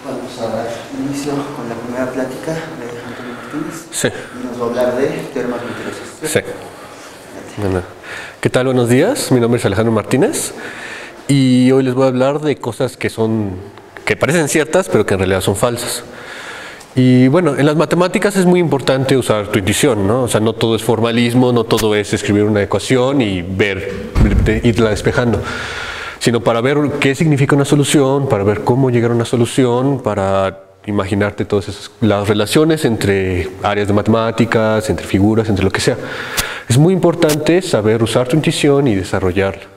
Vamos a dar inicio con la primera plática de Antonio Martínez. Sí. Y nos va a hablar de teoremas mentirosos. Sí. Bueno, ¿qué tal? Buenos días. Mi nombre es Alejandro Martínez y hoy les voy a hablar de cosas que parecen ciertas, pero que en realidad son falsas. Y bueno, en las matemáticas es muy importante usar tu intuición, ¿no? O sea, no todo es formalismo, no todo es escribir una ecuación y irla despejando, sino para ver qué significa una solución, para ver cómo llegar a una solución, para imaginarte todas las relaciones entre áreas de matemáticas, entre figuras, entre lo que sea. Es muy importante saber usar tu intuición y desarrollarla.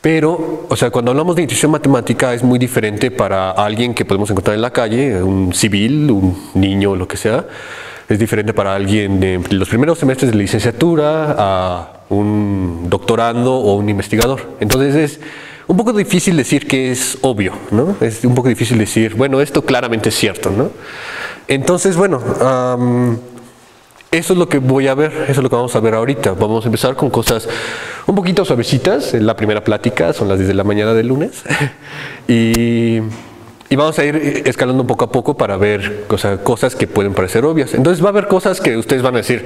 Pero, o sea, cuando hablamos de intuición matemática es muy diferente para alguien que podemos encontrar en la calle, un civil, un niño, lo que sea. Es diferente para alguien de los primeros semestres de licenciatura a un doctorando o un investigador. Entonces es un poco difícil decir que es obvio, ¿no? Es un poco difícil decir, bueno, esto claramente es cierto, ¿no? Entonces, bueno, eso es lo que voy a ver, eso es lo que vamos a ver ahorita. Vamos a empezar con cosas un poquito suavecitas. En la primera plática, son las 10 de la mañana del lunes. y vamos a ir escalando poco a poco para ver cosas que pueden parecer obvias. Entonces va a haber cosas que ustedes van a decir,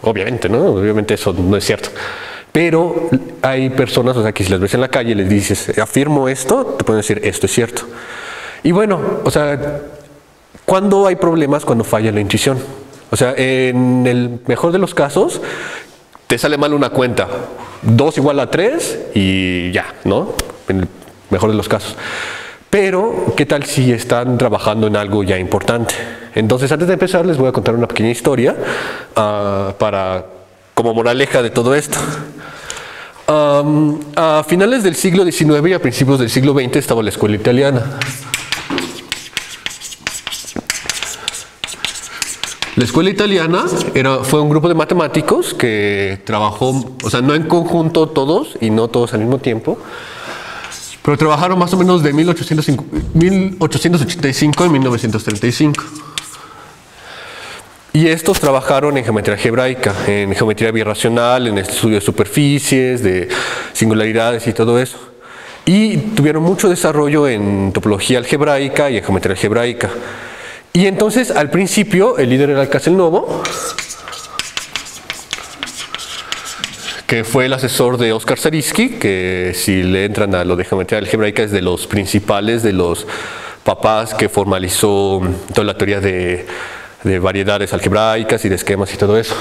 obviamente, ¿no? Obviamente eso no es cierto. Pero hay personas, o sea, que si las ves en la calle y les dices, afirmo esto, te pueden decir, esto es cierto. Y bueno, o sea, ¿cuándo hay problemas? Cuando falla la intuición. O sea, en el mejor de los casos, te sale mal una cuenta. 2 igual a 3 y ya, ¿no? En el mejor de los casos. Pero, ¿qué tal si están trabajando en algo ya importante? Entonces, antes de empezar, les voy a contar una pequeña historia como moraleja de todo esto. A finales del siglo XIX y a principios del siglo XX estaba la escuela italiana. La escuela italiana fue un grupo de matemáticos que trabajó, o sea, no en conjunto todos y no todos al mismo tiempo, pero trabajaron más o menos de 1885 a 1935. Y estos trabajaron en geometría algebraica, en geometría birracional, en el estudio de superficies, de singularidades y todo eso. Y tuvieron mucho desarrollo en topología algebraica y en geometría algebraica. Y entonces, al principio, el líder era Castelnuovo, que fue el asesor de Oskar Zariski, que si le entran a lo de geometría algebraica es de los principales, de los papás que formalizó toda la teoría de variedades algebraicas y de esquemas y todo eso.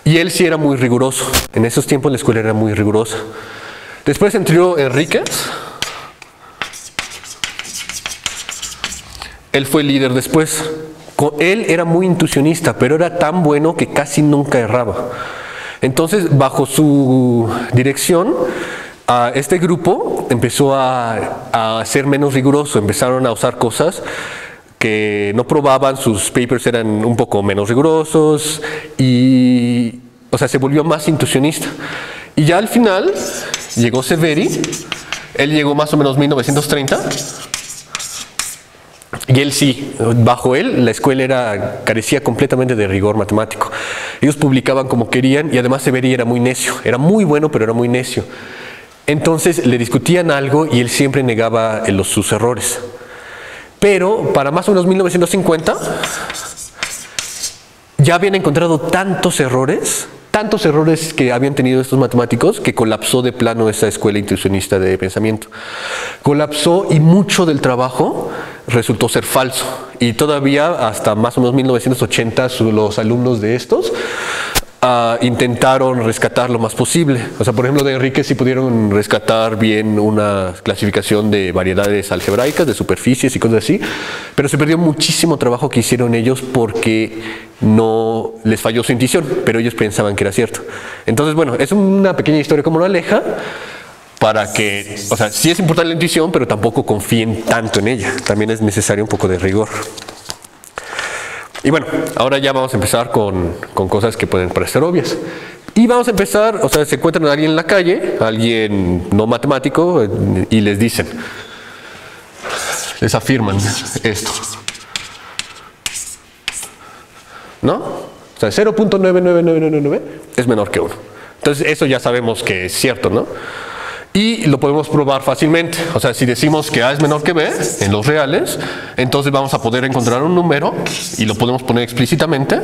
Y él sí era muy riguroso. En esos tiempos la escuela era muy rigurosa. Después entró Enríquez. Él fue el líder después. Él era muy intuicionista, pero era tan bueno que casi nunca erraba. Entonces, bajo su dirección, este grupo empezó a ser menos riguroso. Empezaron a usar cosas que no probaban, sus papers eran un poco menos rigurosos y, o sea, se volvió más intuicionista. Y ya al final llegó Severi. Él llegó más o menos en 1930. Y él sí, bajo él, la escuela carecía completamente de rigor matemático. Ellos publicaban como querían y además Severi era muy necio. Era muy bueno, pero era muy necio. Entonces le discutían algo y él siempre negaba sus errores. Pero para más o menos 1950 ya habían encontrado tantos errores que habían tenido estos matemáticos que colapsó de plano esa escuela intuicionista de pensamiento. Colapsó y mucho del trabajo resultó ser falso. Y todavía hasta más o menos 1980 los alumnos de estos intentaron rescatar lo más posible. O sea, por ejemplo, de Enrique sí pudieron rescatar bien una clasificación de variedades algebraicas, de superficies y cosas así, pero se perdió muchísimo trabajo que hicieron ellos porque no les falló su intuición, pero ellos pensaban que era cierto. Entonces, bueno, es una pequeña historia como moraleja para que, o sea, sí es importante la intuición, pero tampoco confíen tanto en ella. También es necesario un poco de rigor. Y bueno, ahora ya vamos a empezar con cosas que pueden parecer obvias. Y vamos a empezar, o sea, se encuentran a alguien en la calle, alguien no matemático, y les dicen, les afirman esto. ¿No? O sea, 0.99999 es menor que 1. Entonces, eso ya sabemos que es cierto, ¿no? Y lo podemos probar fácilmente. O sea, si decimos que A es menor que B en los reales, entonces vamos a poder encontrar un número y lo podemos poner explícitamente.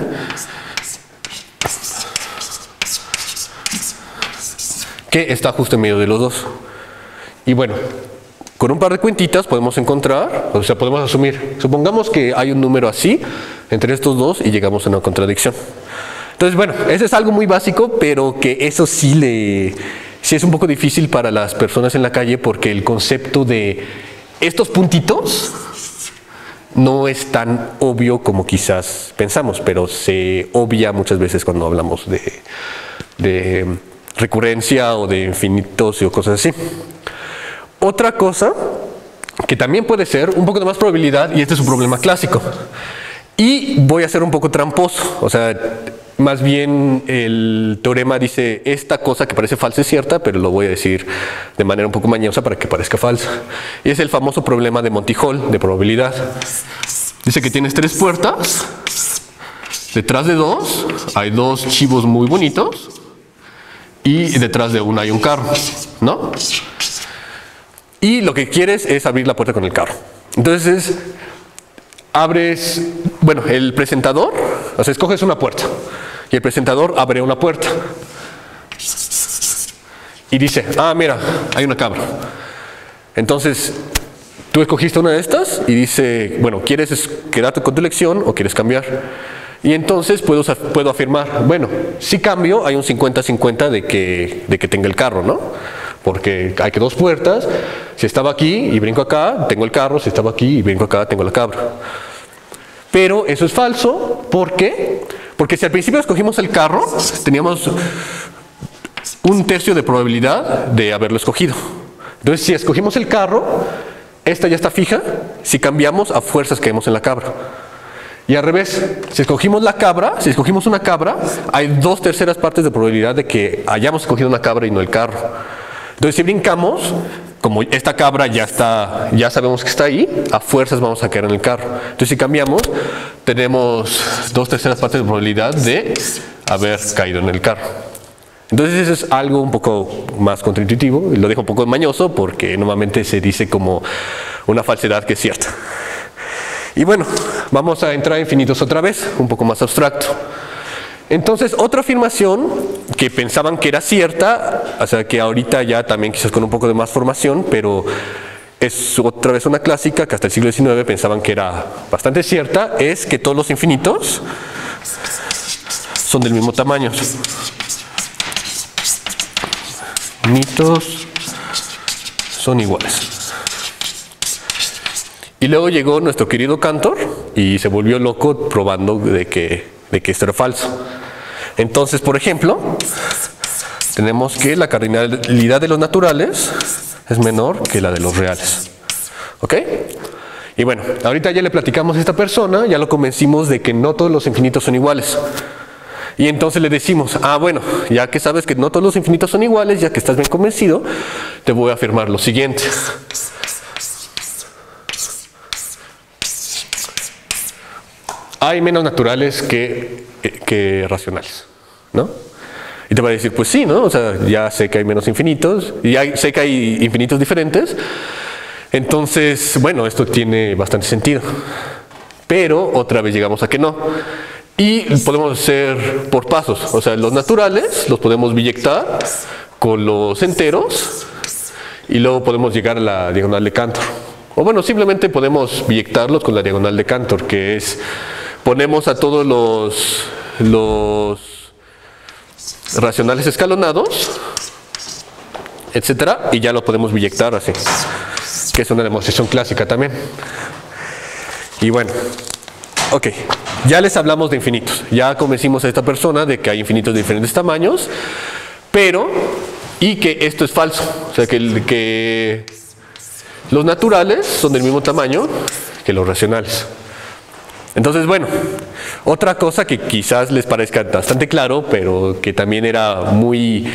Que está justo en medio de los dos. Y bueno, con un par de cuentitas podemos encontrar, o sea, podemos asumir, supongamos que hay un número así entre estos dos y llegamos a una contradicción. Entonces, bueno, eso es algo muy básico, pero que eso sí es un poco difícil para las personas en la calle porque el concepto de estos puntitos no es tan obvio como quizás pensamos, pero se obvia muchas veces cuando hablamos de recurrencia o de infinitos o cosas así. Otra cosa que también puede ser un poco de más probabilidad, y este es un problema clásico, y voy a ser un poco tramposo, o sea, más bien el teorema dice esta cosa que parece falsa es cierta, pero lo voy a decir de manera un poco mañosa para que parezca falsa. Y es el famoso problema de Monty Hall de probabilidad. Dice que tienes 3 puertas, detrás de 2 hay 2 chivos muy bonitos y detrás de una hay un carro, ¿no? Y lo que quieres es abrir la puerta con el carro. Entonces abres, bueno, el presentador, o sea, escoges una puerta y el presentador abre una puerta y dice, ah, mira, hay una cabra. Entonces tú escogiste una de estas y dice, bueno, ¿quieres quedarte con tu elección o quieres cambiar? Y entonces puedo afirmar, bueno, si cambio hay un 50-50 de que tenga el carro, ¿no? Porque hay que 2 puertas, si estaba aquí y brinco acá, tengo el carro, si estaba aquí y brinco acá, tengo la cabra. Pero eso es falso, ¿por qué? Porque si al principio escogimos el carro, teníamos 1/3 de probabilidad de haberlo escogido. Entonces, si escogimos el carro, esta ya está fija, si cambiamos, a fuerzas caemos en la cabra. Y al revés, si escogimos la cabra, si escogimos una cabra, hay 2/3 partes de probabilidad de que hayamos escogido una cabra y no el carro. Entonces, si brincamos, como esta cabra ya sabemos que está ahí, a fuerzas vamos a caer en el carro. Entonces, si cambiamos, tenemos 2/3 partes de probabilidad de haber caído en el carro. Entonces, eso es algo un poco más contraintuitivo, y lo dejo un poco mañoso porque normalmente se dice como una falsedad que es cierta. Y bueno, vamos a entrar a infinitos otra vez, un poco más abstracto. Entonces, otra afirmación que pensaban que era cierta, o sea que ahorita ya también quizás con un poco de más formación, pero es otra vez una clásica que hasta el siglo XIX pensaban que era bastante cierta, es que todos los infinitos son del mismo tamaño. Infinitos son iguales. Y luego llegó nuestro querido Cantor y se volvió loco probando de que esto era falso. Entonces, por ejemplo, tenemos que la cardinalidad de los naturales es menor que la de los reales. ¿Ok? Y bueno, ahorita ya le platicamos a esta persona, ya lo convencimos de que no todos los infinitos son iguales. Y entonces le decimos, ah, bueno, ya que sabes que no todos los infinitos son iguales, ya que estás bien convencido, te voy a afirmar lo siguiente. Hay menos naturales que racionales, ¿no? Y te va a decir, pues sí, ¿no? O sea, ya sé que hay menos infinitos, y sé que hay infinitos diferentes. Entonces, bueno, esto tiene bastante sentido. Pero otra vez llegamos a que no. Y podemos hacer por pasos. O sea, los naturales los podemos biyectar con los enteros y luego podemos llegar a la diagonal de Cantor. O bueno, simplemente podemos biyectarlos con la diagonal de Cantor, que es ponemos a todos los racionales escalonados, etcétera, y ya lo podemos biyectar así, que es una demostración clásica también. Y bueno, ok, ya les hablamos de infinitos, ya convencimos a esta persona de que hay infinitos de diferentes tamaños, y que esto es falso, o sea que los naturales son del mismo tamaño que los racionales. Entonces, bueno, otra cosa que quizás les parezca bastante claro, pero que también era muy,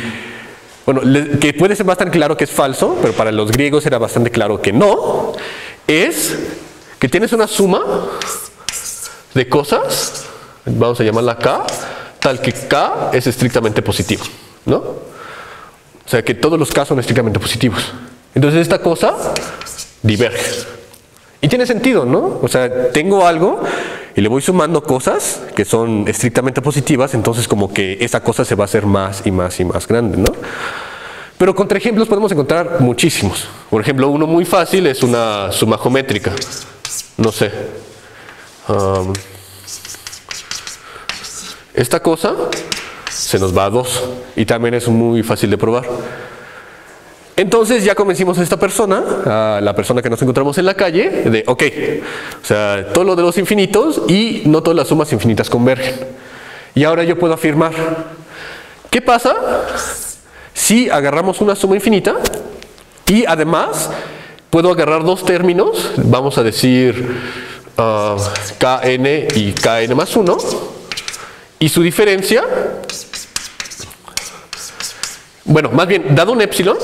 bueno, que puede ser bastante claro que es falso, pero para los griegos era bastante claro que no, es que tienes una suma de cosas, vamos a llamarla K, tal que K es estrictamente positivo, ¿no? O sea, que todos los K son estrictamente positivos. Entonces esta cosa diverge. Y tiene sentido, ¿no? O sea, tengo algo y le voy sumando cosas que son estrictamente positivas, entonces como que esa cosa se va a hacer más y más y más grande, ¿no? Pero contraejemplos podemos encontrar muchísimos. Por ejemplo, uno muy fácil es una suma geométrica. No sé. Esta cosa se nos va a 2 y también es muy fácil de probar. Entonces ya convencimos a esta persona, a la persona que nos encontramos en la calle, de ok, o sea, todo lo de los infinitos y no todas las sumas infinitas convergen. Y ahora yo puedo afirmar, ¿qué pasa si agarramos una suma infinita y además puedo agarrar dos términos, vamos a decir kn y kn más 1, y su diferencia, bueno, más bien, dado un epsilon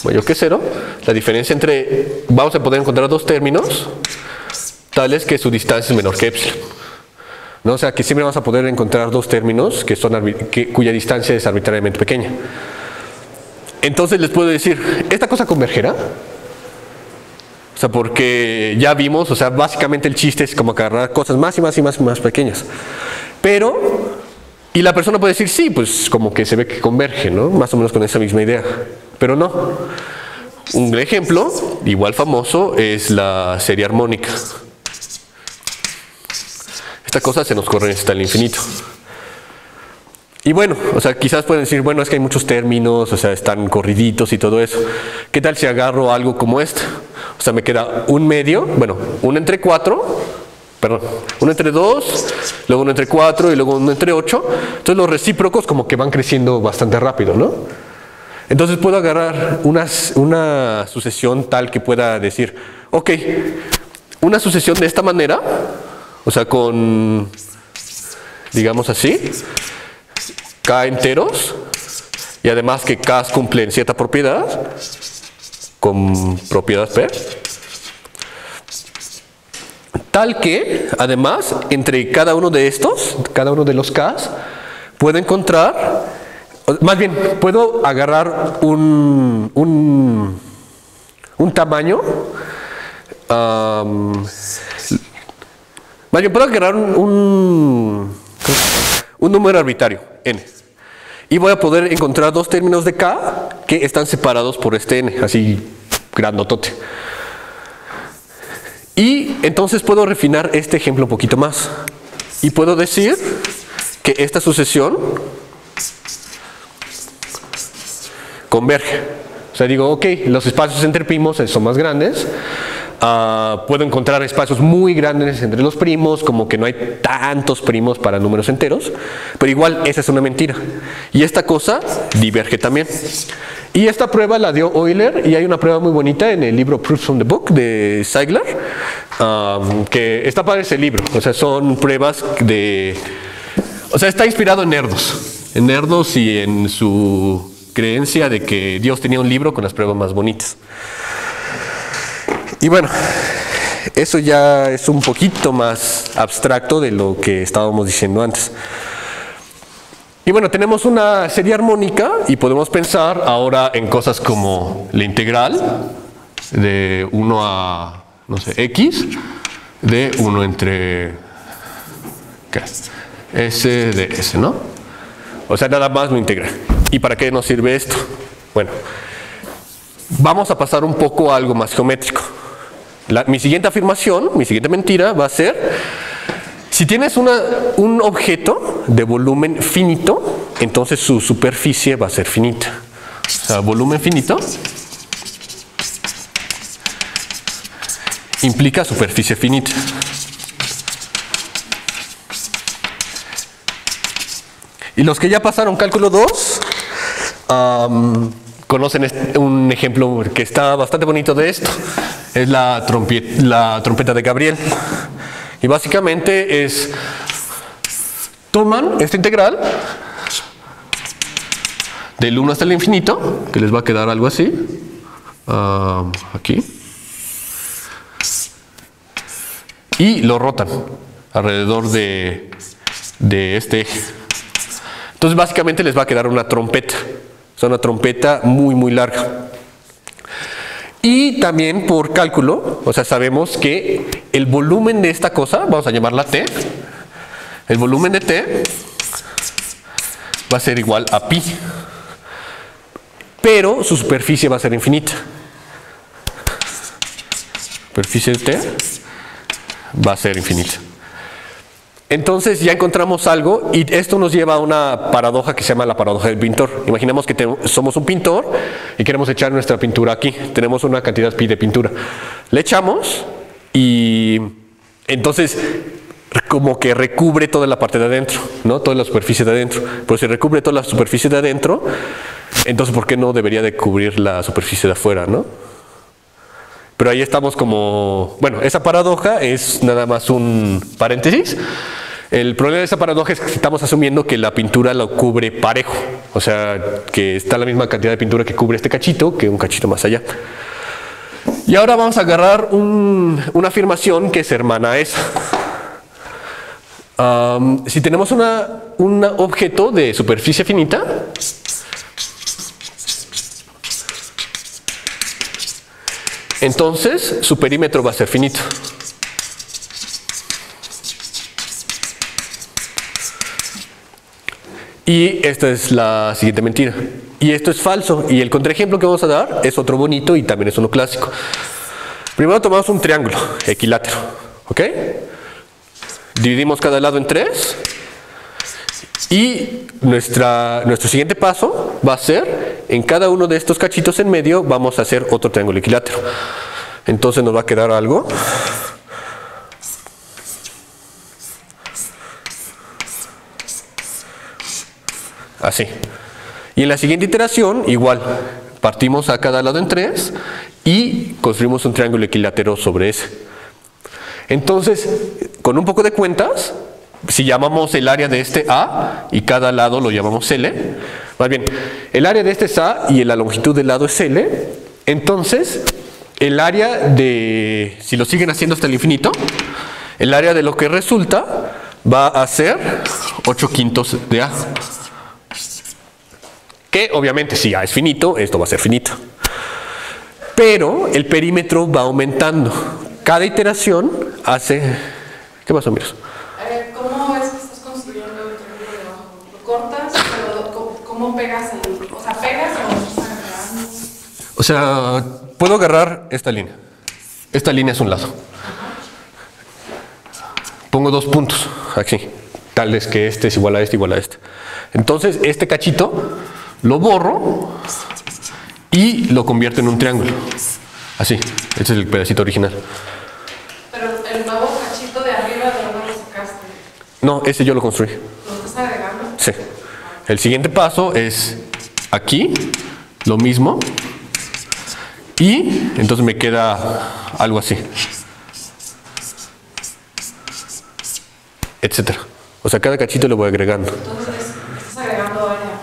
mayor que 0, la diferencia entre, vamos a poder encontrar dos términos tales que su distancia es menor que epsilon, ¿no? O sea, que siempre vamos a poder encontrar dos términos cuya distancia es arbitrariamente pequeña. Entonces les puedo decir, ¿esta cosa convergerá? O sea, porque ya vimos, o sea, básicamente el chiste es como agarrar cosas más y más y más y más pequeñas. Pero, y la persona puede decir, sí, pues como que se ve que converge, ¿no? Más o menos con esa misma idea. Pero no. Un ejemplo, igual famoso, es la serie armónica. Esta cosa se nos corre hasta el infinito. Y bueno, o sea, quizás pueden decir, bueno, es que hay muchos términos, o sea, están corriditos y todo eso. ¿Qué tal si agarro algo como este? O sea, me queda un medio, bueno, 1 entre 4, perdón, 1 entre 2, luego 1 entre 4 y luego 1 entre 8. Entonces los recíprocos como que van creciendo bastante rápido, ¿no? Entonces puedo agarrar una sucesión tal que pueda decir, ok, una sucesión de esta manera, o sea, con, digamos así, K enteros, y además que K cumplen cierta propiedad, con propiedad P, tal que, además, entre cada uno de estos, cada uno de los K, puedo encontrar, más bien, puedo agarrar un tamaño, más bien, puedo agarrar un número arbitrario, n. Y voy a poder encontrar dos términos de K que están separados por este n, así grandotote. Y entonces puedo refinar este ejemplo un poquito más. Y puedo decir que esta sucesión converge. O sea, digo, ok, los espacios entre primos son más grandes. Puedo encontrar espacios muy grandes entre los primos, como que no hay tantos primos para números enteros, pero igual esa es una mentira. Y esta cosa diverge también. Y esta prueba la dio Euler, y hay una prueba muy bonita en el libro Proofs from the Book de Ziegler, que está padre ese libro. O sea, son pruebas de... O sea, está inspirado en Nerdos y en su creencia de que Dios tenía un libro con las pruebas más bonitas. Y bueno, eso ya es un poquito más abstracto de lo que estábamos diciendo antes. Y bueno, tenemos una serie armónica y podemos pensar ahora en cosas como la integral de 1 a, no sé, x, de 1 entre ¿qué? S de S, ¿no? O sea, nada más lo integra. ¿Y para qué nos sirve esto? Bueno, vamos a pasar un poco a algo más geométrico. Mi siguiente afirmación, mi siguiente mentira va a ser, si tienes un objeto de volumen finito, entonces su superficie va a ser finita. O sea, volumen finito implica superficie finita. Y los que ya pasaron cálculo 2, conocen un ejemplo que está bastante bonito de esto. Es la trompeta de Gabriel. Y básicamente es, toman esta integral del 1 hasta el infinito, que les va a quedar algo así, aquí, y lo rotan alrededor de este eje. Entonces básicamente les va a quedar una trompeta, O sea, una trompeta muy, muy larga. Y también por cálculo, o sea, sabemos que el volumen de esta cosa, vamos a llamarla T, el volumen de T va a ser igual a pi, pero su superficie va a ser infinita. Superficie de T va a ser infinita. Entonces ya encontramos algo y esto nos lleva a una paradoja que se llama la paradoja del pintor. Imaginemos que somos un pintor y queremos echar nuestra pintura aquí. Tenemos una cantidad pi de pintura. Le echamos y entonces como que recubre toda la parte de adentro, ¿no? Toda la superficie de adentro. Pero si recubre toda la superficie de adentro, entonces ¿por qué no debería de cubrir la superficie de afuera, no? Pero ahí estamos como... Bueno, esa paradoja es nada más un paréntesis. El problema de esa paradoja es que estamos asumiendo que la pintura lo cubre parejo. O sea, que está la misma cantidad de pintura que cubre este cachito que un cachito más allá. Y ahora vamos a agarrar una afirmación que es hermana a esa. Si tenemos un objeto de superficie finita, entonces su perímetro va a ser finito. Y esta es la siguiente mentira. Y esto es falso. Y el contraejemplo que vamos a dar es otro bonito y también es uno clásico. Primero tomamos un triángulo equilátero. ¿Ok? Dividimos cada lado en 3. Y nuestro siguiente paso va a ser, en cada uno de estos cachitos en medio, vamos a hacer otro triángulo equilátero. Entonces nos va a quedar algo. Así. Y en la siguiente iteración, igual. Partimos a cada lado en 3 y construimos un triángulo equilátero sobre ese. Entonces, con un poco de cuentas, si llamamos el área de este A y cada lado lo llamamos L, más bien, el área de este es A y la longitud del lado es L, entonces el área de, si lo siguen haciendo hasta el infinito, el área de lo que resulta va a ser 8/5 de A. Que obviamente si A es finito, esto va a ser finito. Pero el perímetro va aumentando. Cada iteración hace... ¿Qué pasó, Miros? ¿Cómo es que estás construyendo el triángulo de abajo? ¿Lo cortas? Pero ¿cómo pegas el...? O sea, ¿pegas o lo estás agarrando? O sea, puedo agarrar esta línea. Esta línea es un lado. Pongo 2 puntos aquí. Tales que este es igual a este, igual a este. Entonces, este cachito lo borro y lo convierto en un triángulo. Así. Este es el pedacito original. Pero el nuevo cachito de arriba, ¿de dónde lo sacaste? No, ese yo lo construí. ¿Lo estás agregando? Sí. El siguiente paso es aquí, lo mismo. Y entonces me queda algo así. Etcétera. O sea, cada cachito le voy agregando. Entonces, ¿estás agregando área?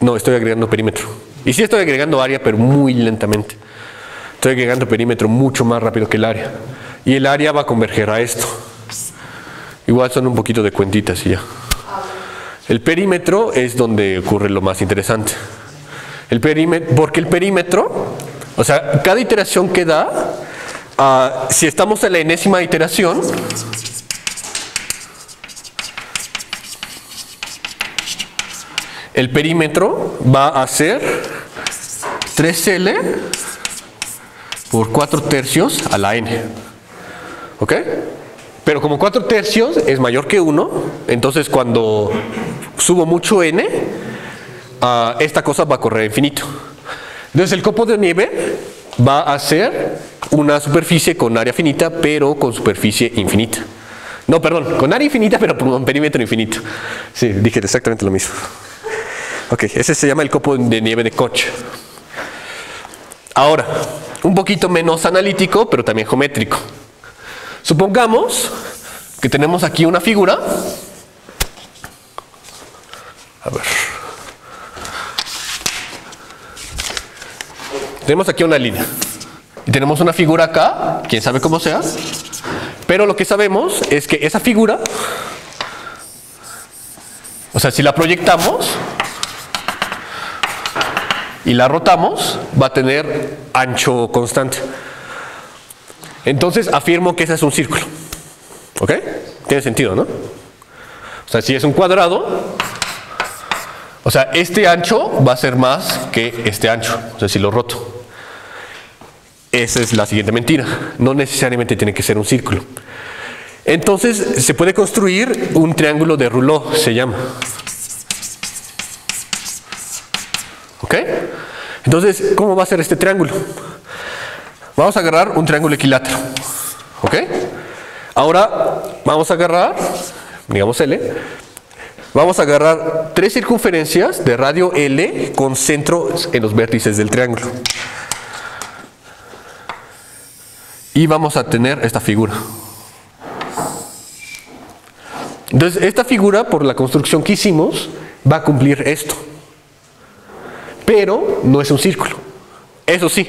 No, estoy agregando perímetro. Y sí estoy agregando área, pero muy lentamente. Estoy agregando perímetro mucho más rápido que el área. Y el área va a converger a esto. Igual son un poquito de cuentitas y ya. El perímetro es donde ocurre lo más interesante. El perímetro, porque el perímetro, o sea, cada iteración que da, si estamos en la enésima iteración, el perímetro va a ser 3L por 4/3 a la n. ¿Ok? Pero como 4/3 es mayor que 1, entonces cuando subo mucho n, esta cosa va a correr infinito. Entonces el copo de nieve va a ser una superficie con área finita, pero con superficie infinita. No, perdón, con área infinita, pero con perímetro infinito. Sí, dije exactamente lo mismo. Ok, ese se llama el copo de nieve de Koch. Ahora, un poquito menos analítico, pero también geométrico. Supongamos que tenemos aquí una figura. A ver. Tenemos aquí una línea. Y tenemos una figura acá, quién sabe cómo sea. Pero lo que sabemos es que esa figura, o sea, si la proyectamos, y la rotamos, va a tener ancho constante. Entonces afirmo que ese es un círculo. ¿Ok? Tiene sentido, ¿no? O sea, si es un cuadrado, o sea, este ancho va a ser más que este ancho. O sea, si lo roto. Esa es la siguiente mentira. No necesariamente tiene que ser un círculo. Entonces, se puede construir un triángulo de Rouleau, se llama. ¿Ok? Entonces, ¿cómo va a ser este triángulo? Vamos a agarrar un triángulo equilátero. ¿Ok? Ahora, vamos a agarrar, digamos L. Vamos a agarrar 3 circunferencias de radio L con centro en los vértices del triángulo. Y vamos a tener esta figura. Entonces, esta figura, por la construcción que hicimos, va a cumplir esto. Pero no es un círculo. Eso sí,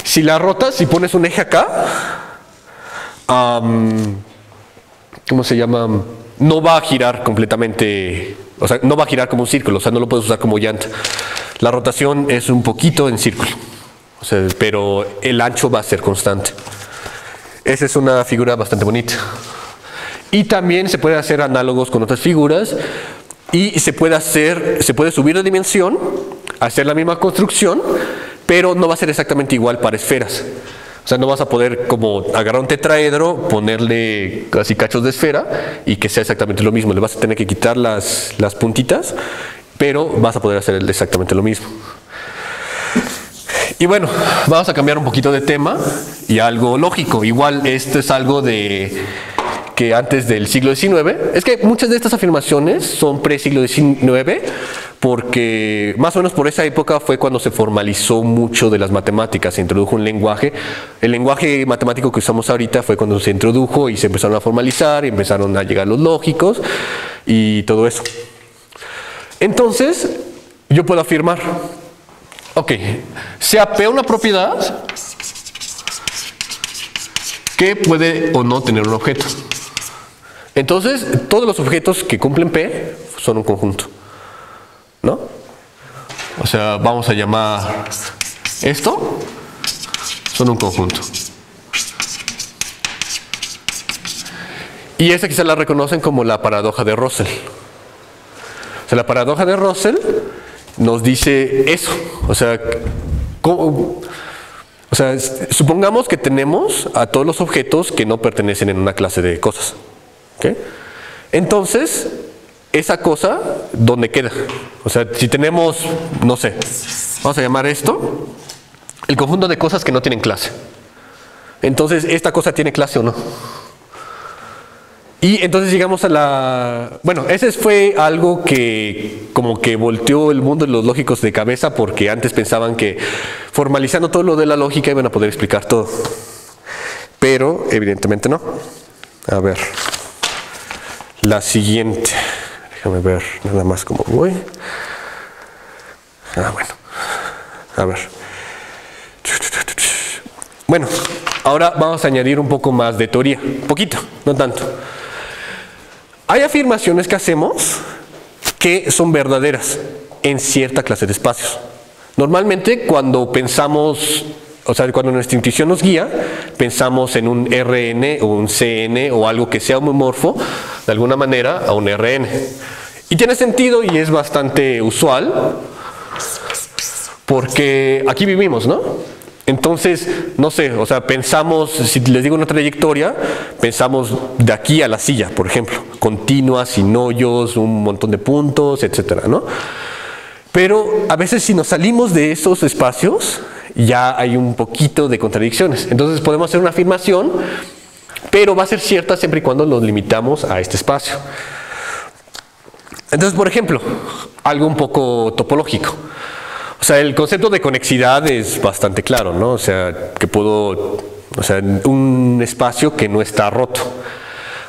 si la rotas, si pones un eje acá, ¿cómo se llama? No va a girar completamente, o sea, no va a girar como un círculo, o sea, no lo puedes usar como llanta. La rotación es un poquito en círculo, o sea, pero el ancho va a ser constante. Esa es una figura bastante bonita. Y también se puede hacer análogos con otras figuras y se puede subir de dimensión, hacer la misma construcción, pero no va a ser exactamente igual para esferas. O sea, no vas a poder como agarrar un tetraedro, ponerle casi cachos de esfera y que sea exactamente lo mismo. Le vas a tener que quitar las puntitas, pero vas a poder hacer exactamente lo mismo. Y bueno, vamos a cambiar un poquito de tema y algo lógico. Igual esto es algo que antes del siglo XIX, es que muchas de estas afirmaciones son pre-siglo XIX, porque más o menos por esa época fue cuando se formalizó mucho de las matemáticas, se introdujo un lenguaje. El lenguaje matemático que usamos ahorita fue cuando se introdujo y se empezaron a formalizar, y empezaron a llegar los lógicos y todo eso. Entonces, yo puedo afirmar, ok, sea P una propiedad que puede o no tener un objeto. Entonces, todos los objetos que cumplen P son un conjunto, ¿no? O sea, vamos a llamar esto, son un conjunto. Y esta quizá la reconocen como la paradoja de Russell. O sea, la paradoja de Russell nos dice eso. O sea, supongamos que tenemos a todos los objetos que no pertenecen en una clase de cosas. ¿Okay? Entonces, esa cosa, ¿dónde queda? O sea, si tenemos, no sé, vamos a llamar esto el conjunto de cosas que no tienen clase. Entonces, ¿esta cosa tiene clase o no? Y entonces llegamos a la... Bueno, ese fue algo que como que volteó el mundo de los lógicos de cabeza, porque antes pensaban que formalizando todo lo de la lógica iban a poder explicar todo. Pero evidentemente no. A ver. La siguiente. Déjame ver nada más cómo voy. Bueno. A ver. Bueno, ahora vamos a añadir un poco más de teoría. Poquito, no tanto. Hay afirmaciones que hacemos que son verdaderas en cierta clase de espacios. Normalmente cuando pensamos, o sea, cuando nuestra intuición nos guía, pensamos en un Rn o un Cn o algo que sea homomorfo de alguna manera a un Rn. Y tiene sentido y es bastante usual porque aquí vivimos, ¿no? Entonces, no sé, o sea, pensamos, si les digo una trayectoria, pensamos de aquí a la silla, por ejemplo, continua, sin hoyos, un montón de puntos, etcétera, ¿no? Pero a veces si nos salimos de esos espacios, ya hay un poquito de contradicciones. Entonces podemos hacer una afirmación, pero va a ser cierta siempre y cuando nos limitamos a este espacio. Entonces, por ejemplo, algo un poco topológico. O sea, el concepto de conexidad es bastante claro, ¿no? O sea, que puedo, o sea, un espacio que no está roto.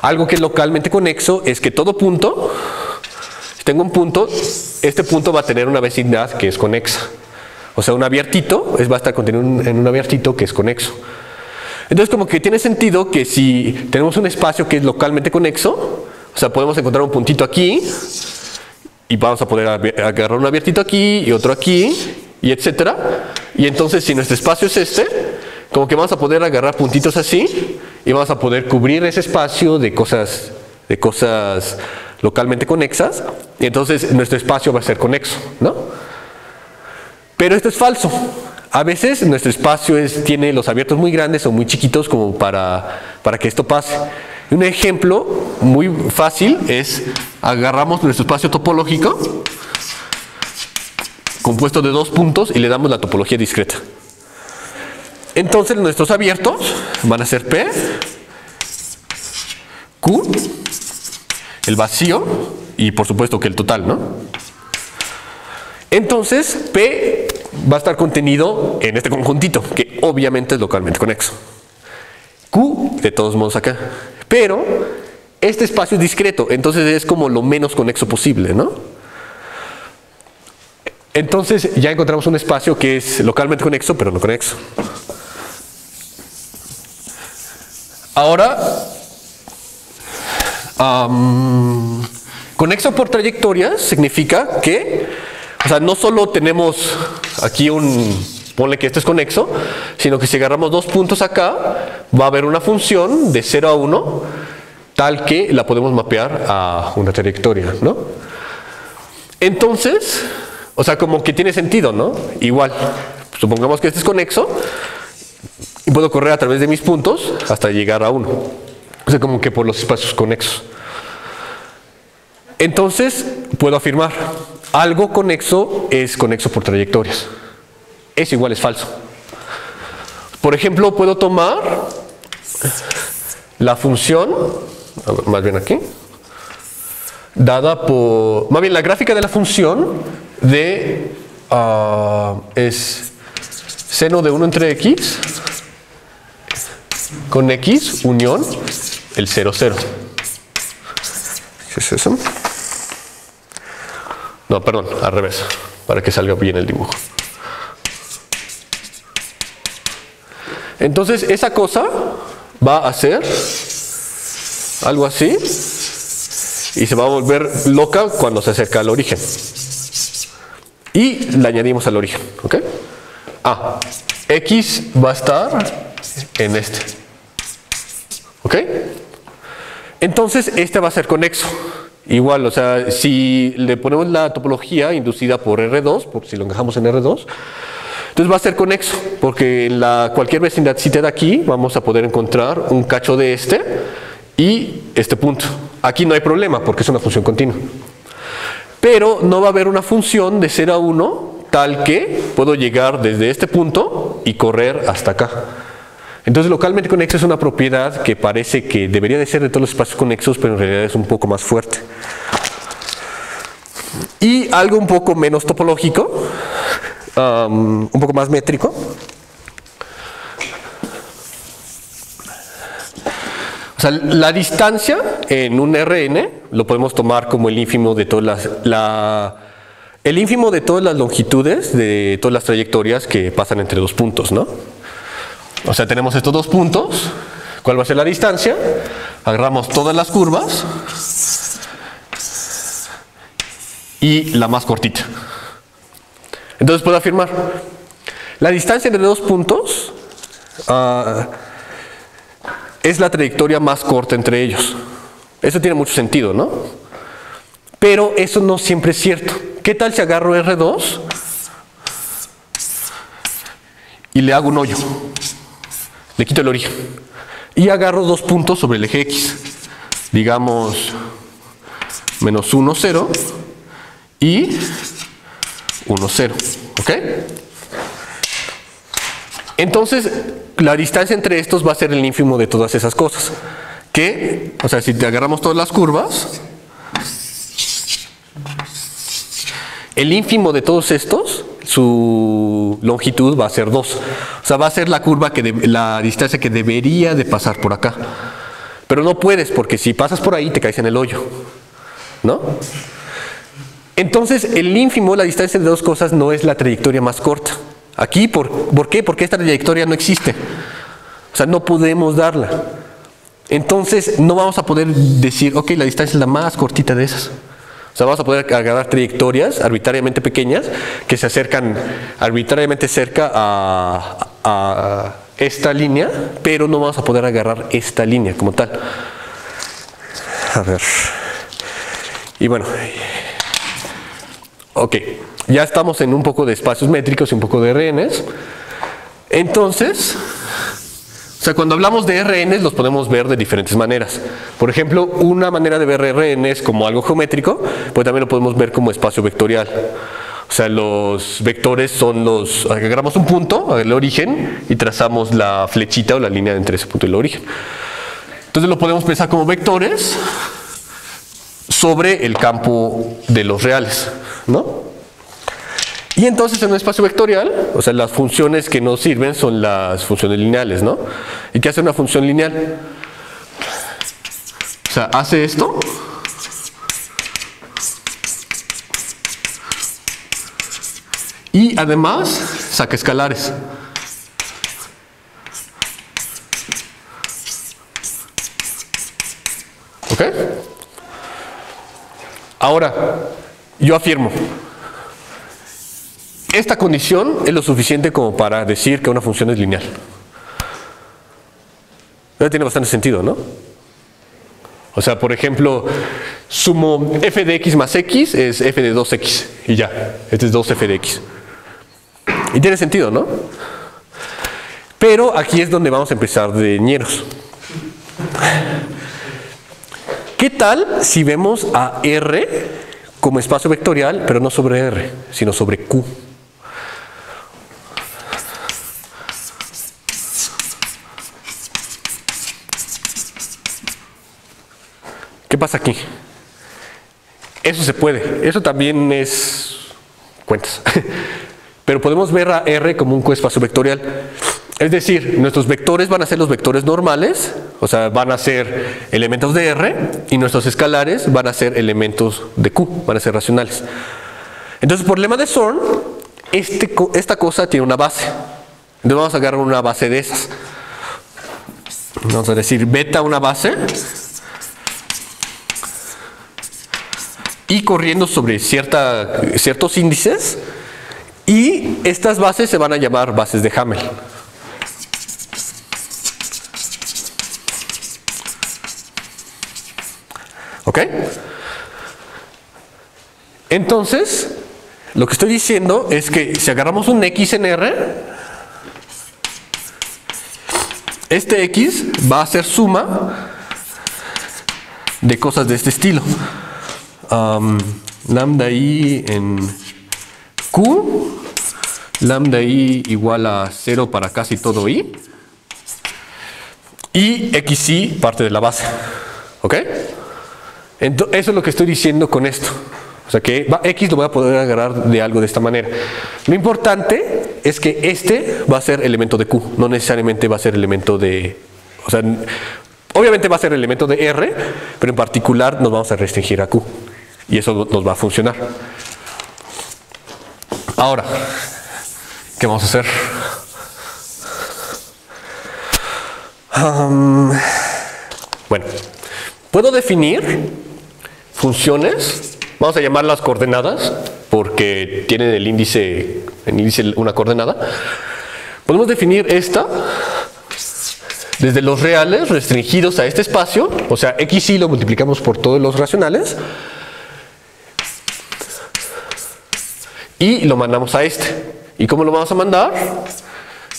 Algo que es localmente conexo es que todo punto, si tengo un punto, este punto va a tener una vecindad que es conexa. O sea, un abiertito va a estar contenido en un abiertito que es conexo. Entonces, como que tiene sentido que si tenemos un espacio que es localmente conexo, o sea, podemos encontrar un puntito aquí, y vamos a poder agarrar un abiertito aquí y otro aquí, y etcétera. Y entonces si nuestro espacio es este, como que vamos a poder agarrar puntitos así y vamos a poder cubrir ese espacio de cosas localmente conexas, y entonces nuestro espacio va a ser conexo, ¿no? Pero esto es falso. A veces nuestro espacio tiene los abiertos muy grandes o muy chiquitos como para que esto pase. Un ejemplo muy fácil es, agarramos nuestro espacio topológico compuesto de dos puntos y le damos la topología discreta. Entonces nuestros abiertos van a ser P, Q, el vacío y por supuesto que el total, ¿no? Entonces P va a estar contenido en este conjuntito, que obviamente es localmente conexo. Q, de todos modos acá. Pero este espacio es discreto, entonces es como lo menos conexo posible, ¿no? Entonces ya encontramos un espacio que es localmente conexo, pero no conexo. Ahora, conexo por trayectorias significa que, o sea, no solo tenemos aquí ponle que este es conexo, sino que si agarramos dos puntos acá, va a haber una función de 0 a 1, tal que la podemos mapear a una trayectoria, ¿no? Entonces, o sea, como que tiene sentido, ¿no? Igual, supongamos que este es conexo, y puedo correr a través de mis puntos hasta llegar a 1. O sea, como que por los espacios conexos. Entonces, puedo afirmar, algo conexo es conexo por trayectorias. Es igual, es falso. Por ejemplo, puedo tomar la función, más bien aquí, dada por, más bien la gráfica de la función de, es seno de 1 entre x con x unión el 0, 0. ¿Qué es eso? No, perdón, al revés, para que salga bien el dibujo. Entonces, esa cosa va a ser algo así y se va a volver loca cuando se acerca al origen. Y le añadimos al origen, ¿ok? X va a estar en este, ¿ok? Entonces, este va a ser conexo. Igual, o sea, si le ponemos la topología inducida por R2, por si lo encajamos en R2, entonces va a ser conexo, porque en cualquier vecindadcita de aquí vamos a poder encontrar un cacho de este y este punto. Aquí no hay problema porque es una función continua. Pero no va a haber una función de 0 a 1 tal que puedo llegar desde este punto y correr hasta acá. Entonces localmente conexo es una propiedad que parece que debería de ser de todos los espacios conexos, pero en realidad es un poco más fuerte. Y algo un poco menos topológico, un poco más métrico. O sea, la distancia en un RN lo podemos tomar como el ínfimo de todas el ínfimo de todas las longitudes de todas las trayectorias que pasan entre dos puntos, ¿no? O sea, tenemos estos dos puntos. ¿Cuál va a ser la distancia? Agarramos todas las curvas y la más cortita. Entonces puedo afirmar, la distancia entre dos puntos es la trayectoria más corta entre ellos. Eso tiene mucho sentido, ¿no? Pero eso no siempre es cierto. ¿Qué tal si agarro R2 y le hago un hoyo? Le quito el origen. Y agarro dos puntos sobre el eje X. Digamos, menos 1, 0 y 1, 0. ¿Ok? Entonces, la distancia entre estos va a ser el ínfimo de todas esas cosas. Que, o sea, si te agarramos todas las curvas, el ínfimo de todos estos, su longitud va a ser 2. O sea, va a ser la curva la distancia que debería de pasar por acá. Pero no puedes, porque si pasas por ahí te caes en el hoyo, ¿no? Entonces, el ínfimo, la distancia de dos cosas, no es la trayectoria más corta. Aquí, ¿por qué? Porque esta trayectoria no existe. O sea, no podemos darla. Entonces, no vamos a poder decir, ok, la distancia es la más cortita de esas. O sea, vamos a poder agarrar trayectorias arbitrariamente pequeñas que se acercan arbitrariamente cerca a esta línea, pero no vamos a poder agarrar esta línea como tal. A ver. Y bueno. Ok. Ya estamos en un poco de espacios métricos y un poco de RNs. Entonces, o sea, cuando hablamos de RNs los podemos ver de diferentes maneras. Por ejemplo, una manera de ver RNs como algo geométrico, pues también lo podemos ver como espacio vectorial. O sea, los vectores son los... Agarramos un punto, el origen, y trazamos la flechita o la línea entre ese punto y el origen. Entonces lo podemos pensar como vectores sobre el campo de los reales, ¿no? Y entonces en un espacio vectorial, o sea, las funciones que nos sirven son las funciones lineales, ¿no? ¿Y qué hace una función lineal? O sea, hace esto. Y además saca escalares. ¿Ok? Ahora, yo afirmo. Esta condición es lo suficiente como para decir que una función es lineal. Ya tiene bastante sentido, ¿no? O sea, por ejemplo, sumo f de x más x es f de 2x. Y ya, este es 2f de x. Y tiene sentido, ¿no? Pero aquí es donde vamos a empezar de ñeros. ¿Qué tal si vemos a R como espacio vectorial, pero no sobre R, sino sobre Q? ¿Qué pasa aquí? Eso se puede. Eso también es cuentas. Pero podemos ver a R como un coespacio vectorial. Es decir, nuestros vectores van a ser los vectores normales, o sea, van a ser elementos de R, y nuestros escalares van a ser elementos de Q, van a ser racionales. Entonces, por lema de Zorn, esta cosa tiene una base. Entonces vamos a agarrar una base de esas. Vamos a decir beta una base. Y corriendo sobre ciertos índices, y estas bases se van a llamar bases de Hamel. ¿Ok? Entonces, lo que estoy diciendo es que si agarramos un X en R, este X va a ser suma de cosas de este estilo. Lambda i en Q, lambda i igual a 0 para casi todo i, y xi parte de la base. ¿Ok? Entonces, eso es lo que estoy diciendo con esto. O sea que x lo voy a poder agarrar de algo de esta manera. Lo importante es que este va a ser elemento de Q, no necesariamente va a ser elemento de... O sea, obviamente va a ser elemento de R, pero en particular nos vamos a restringir a Q. Y eso nos va a funcionar. Ahora, ¿qué vamos a hacer? Bueno, puedo definir funciones, vamos a llamarlas coordenadas, porque tienen en el índice una coordenada. Podemos definir esta desde los reales restringidos a este espacio, o sea, xi lo multiplicamos por todos los racionales, y lo mandamos a este. ¿Y cómo lo vamos a mandar?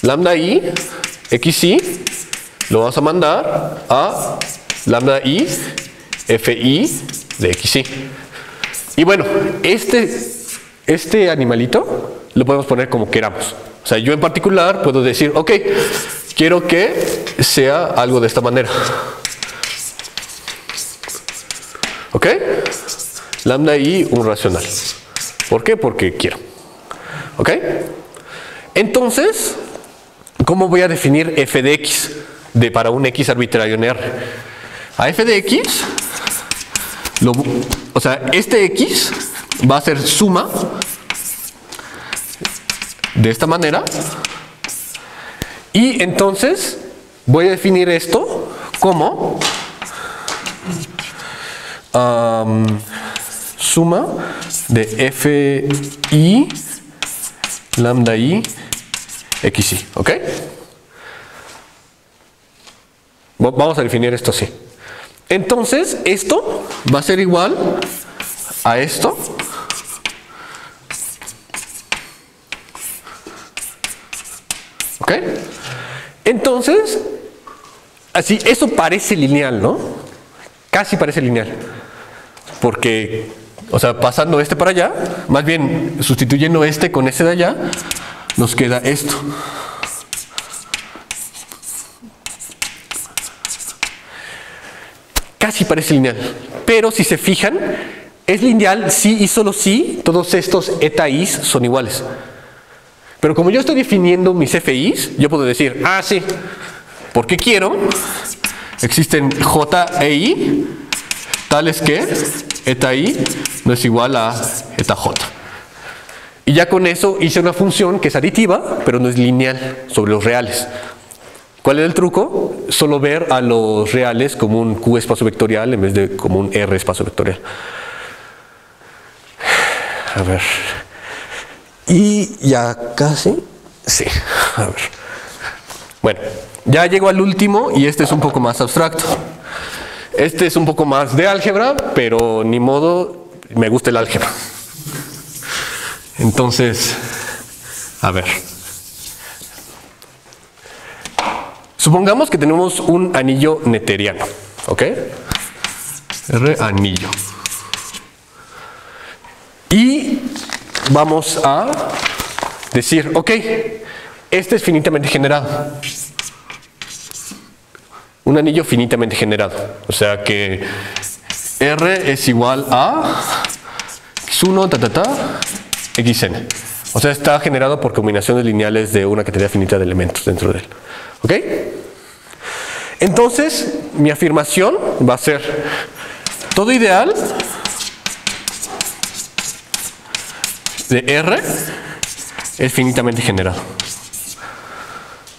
Lambda i, xi, lo vamos a mandar a lambda i, fi de xi. Y bueno, este animalito lo podemos poner como queramos. O sea, yo en particular puedo decir, ok, quiero que sea algo de esta manera. ¿Ok? Lambda i, un racional. ¿Por qué? Porque quiero. ¿Ok? Entonces, ¿cómo voy a definir f de x para un x arbitrario en R? A f de x, o sea, este x va a ser suma de esta manera, y entonces voy a definir esto como suma de fi lambda i xi, ¿ok? Vamos a definir esto así. Entonces, esto va a ser igual a esto. ¿Ok? Entonces, así, eso parece lineal, ¿no? Casi parece lineal. Porque, o sea, pasando este para allá, más bien sustituyendo este con este de allá, nos queda esto. Casi parece lineal. Pero si se fijan, es lineal si y solo si todos estos eta i's son iguales. Pero como yo estoy definiendo mis FIs, yo puedo decir, ah, sí, porque quiero, existen J e I, tales que eta I no es igual a eta J. Y ya con eso hice una función que es aditiva, pero no es lineal sobre los reales. ¿Cuál es el truco? Solo ver a los reales como un Q espacio vectorial en vez de como un R espacio vectorial. A ver. Y ya casi. Sí. A ver. Bueno, ya llego al último y este es un poco más abstracto. Este es un poco más de álgebra, pero ni modo, me gusta el álgebra. Entonces, a ver. Supongamos que tenemos un anillo netteriano, ¿ok? R anillo. Y vamos a decir, ok, este es finitamente generado. Un anillo finitamente generado. O sea que R es igual a x1, xn. O sea, está generado por combinaciones lineales de una cantidad finita de elementos dentro de él. ¿Ok? Entonces, mi afirmación va a ser todo ideal de R es finitamente generado.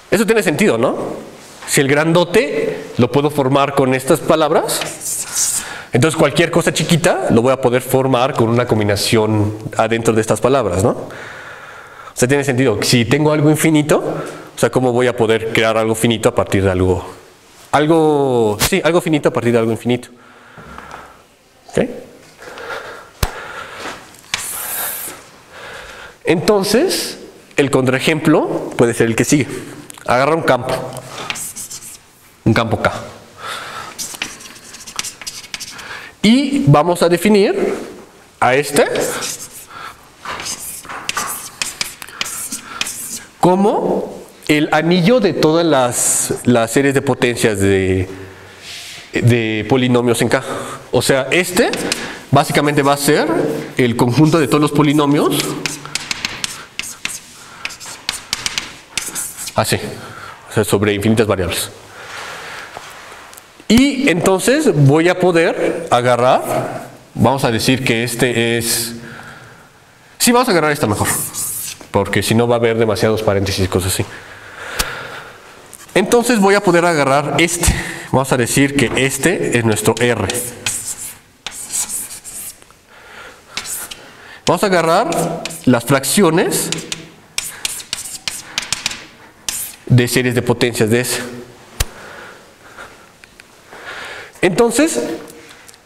Eso tiene sentido, ¿no? Si el grandote lo puedo formar con estas palabras, entonces cualquier cosa chiquita lo voy a poder formar con una combinación adentro de estas palabras, ¿no? O sea, tiene sentido. Si tengo algo infinito, o sea, ¿cómo voy a poder crear algo finito a partir de algo finito a partir de algo infinito? ¿Ok? Entonces, el contraejemplo puede ser el que sigue. Agarra un campo K. Y vamos a definir a este como el anillo de todas las series de potencias de polinomios en K. O sea, este básicamente va a ser el conjunto de todos los polinomios. Así, o sea, sobre infinitas variables. Y entonces voy a poder agarrar, vamos a decir que este es... Sí, vamos a agarrar esta mejor, porque si no va a haber demasiados paréntesis y cosas así. Entonces voy a poder agarrar este. Vamos a decir que este es nuestro R. Vamos a agarrar las fracciones de series de potencias de S. Entonces,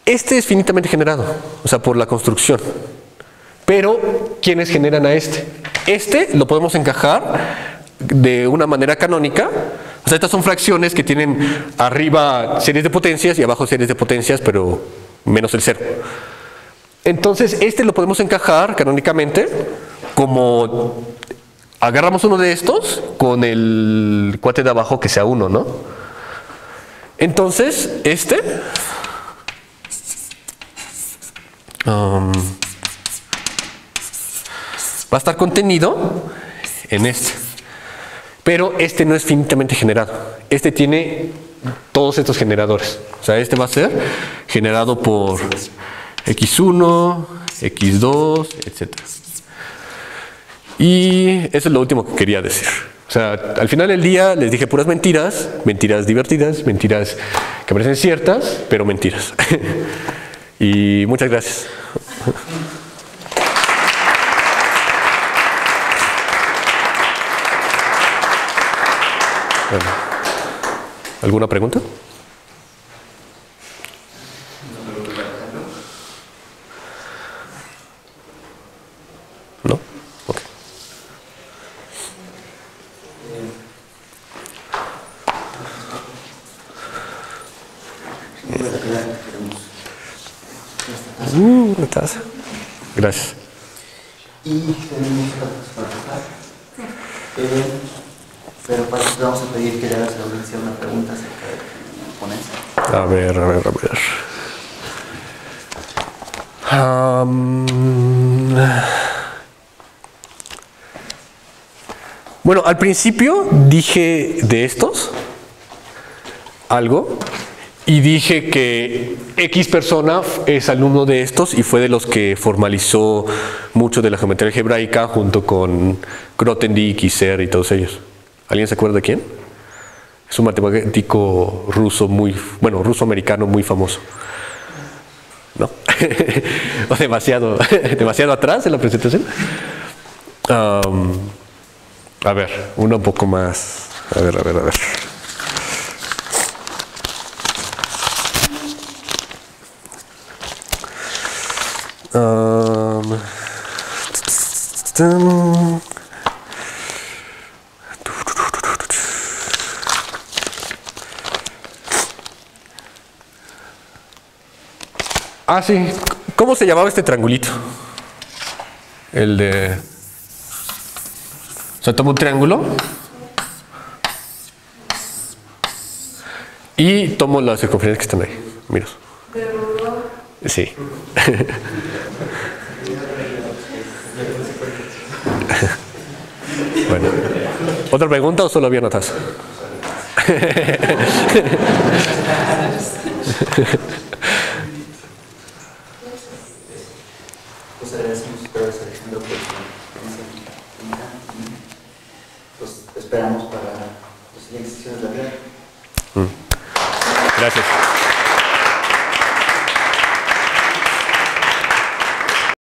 este es finitamente generado, o sea, por la construcción. Pero, ¿quiénes generan a este? Este lo podemos encajar de una manera canónica. O sea, estas son fracciones que tienen arriba series de potencias y abajo series de potencias, pero menos el cero. Entonces, este lo podemos encajar canónicamente como agarramos uno de estos con el cuate de abajo que sea 1, ¿no? Entonces, este va a estar contenido en este. Pero este no es finitamente generado. Este tiene todos estos generadores. O sea, este va a ser generado por x1, x2, etc. Y eso es lo último que quería decir. O sea, al final del día les dije puras mentiras, mentiras divertidas, mentiras que parecen ciertas, pero mentiras. Y muchas gracias. Bueno, ¿alguna pregunta? ¿No? Ok. Una taza. Gracias. Y tenemos datos para tocar. Pero para eso vamos a pedir que le hagas a la audiencia una pregunta acerca de la ponencia. A ver. Bueno, al principio dije de estos algo y dije que X persona es alumno de estos y fue de los que formalizó mucho de la geometría algebraica junto con Grothendieck y Serre y todos ellos. ¿Alguien se acuerda de quién? Es un matemático ruso ruso-americano muy famoso. ¿No? O demasiado atrás en la presentación. A ver, una un poco más. A ver. Ah, sí. ¿Cómo se llamaba este triangulito? El de... O sea, tomo un triángulo y tomo las circunferencias que están ahí. Mira. Sí. Bueno. ¿Otra pregunta o solo había notas? Pues agradecemos por haber seleccionado pues esperamos para las siguientes sesiones de la clase. Gracias.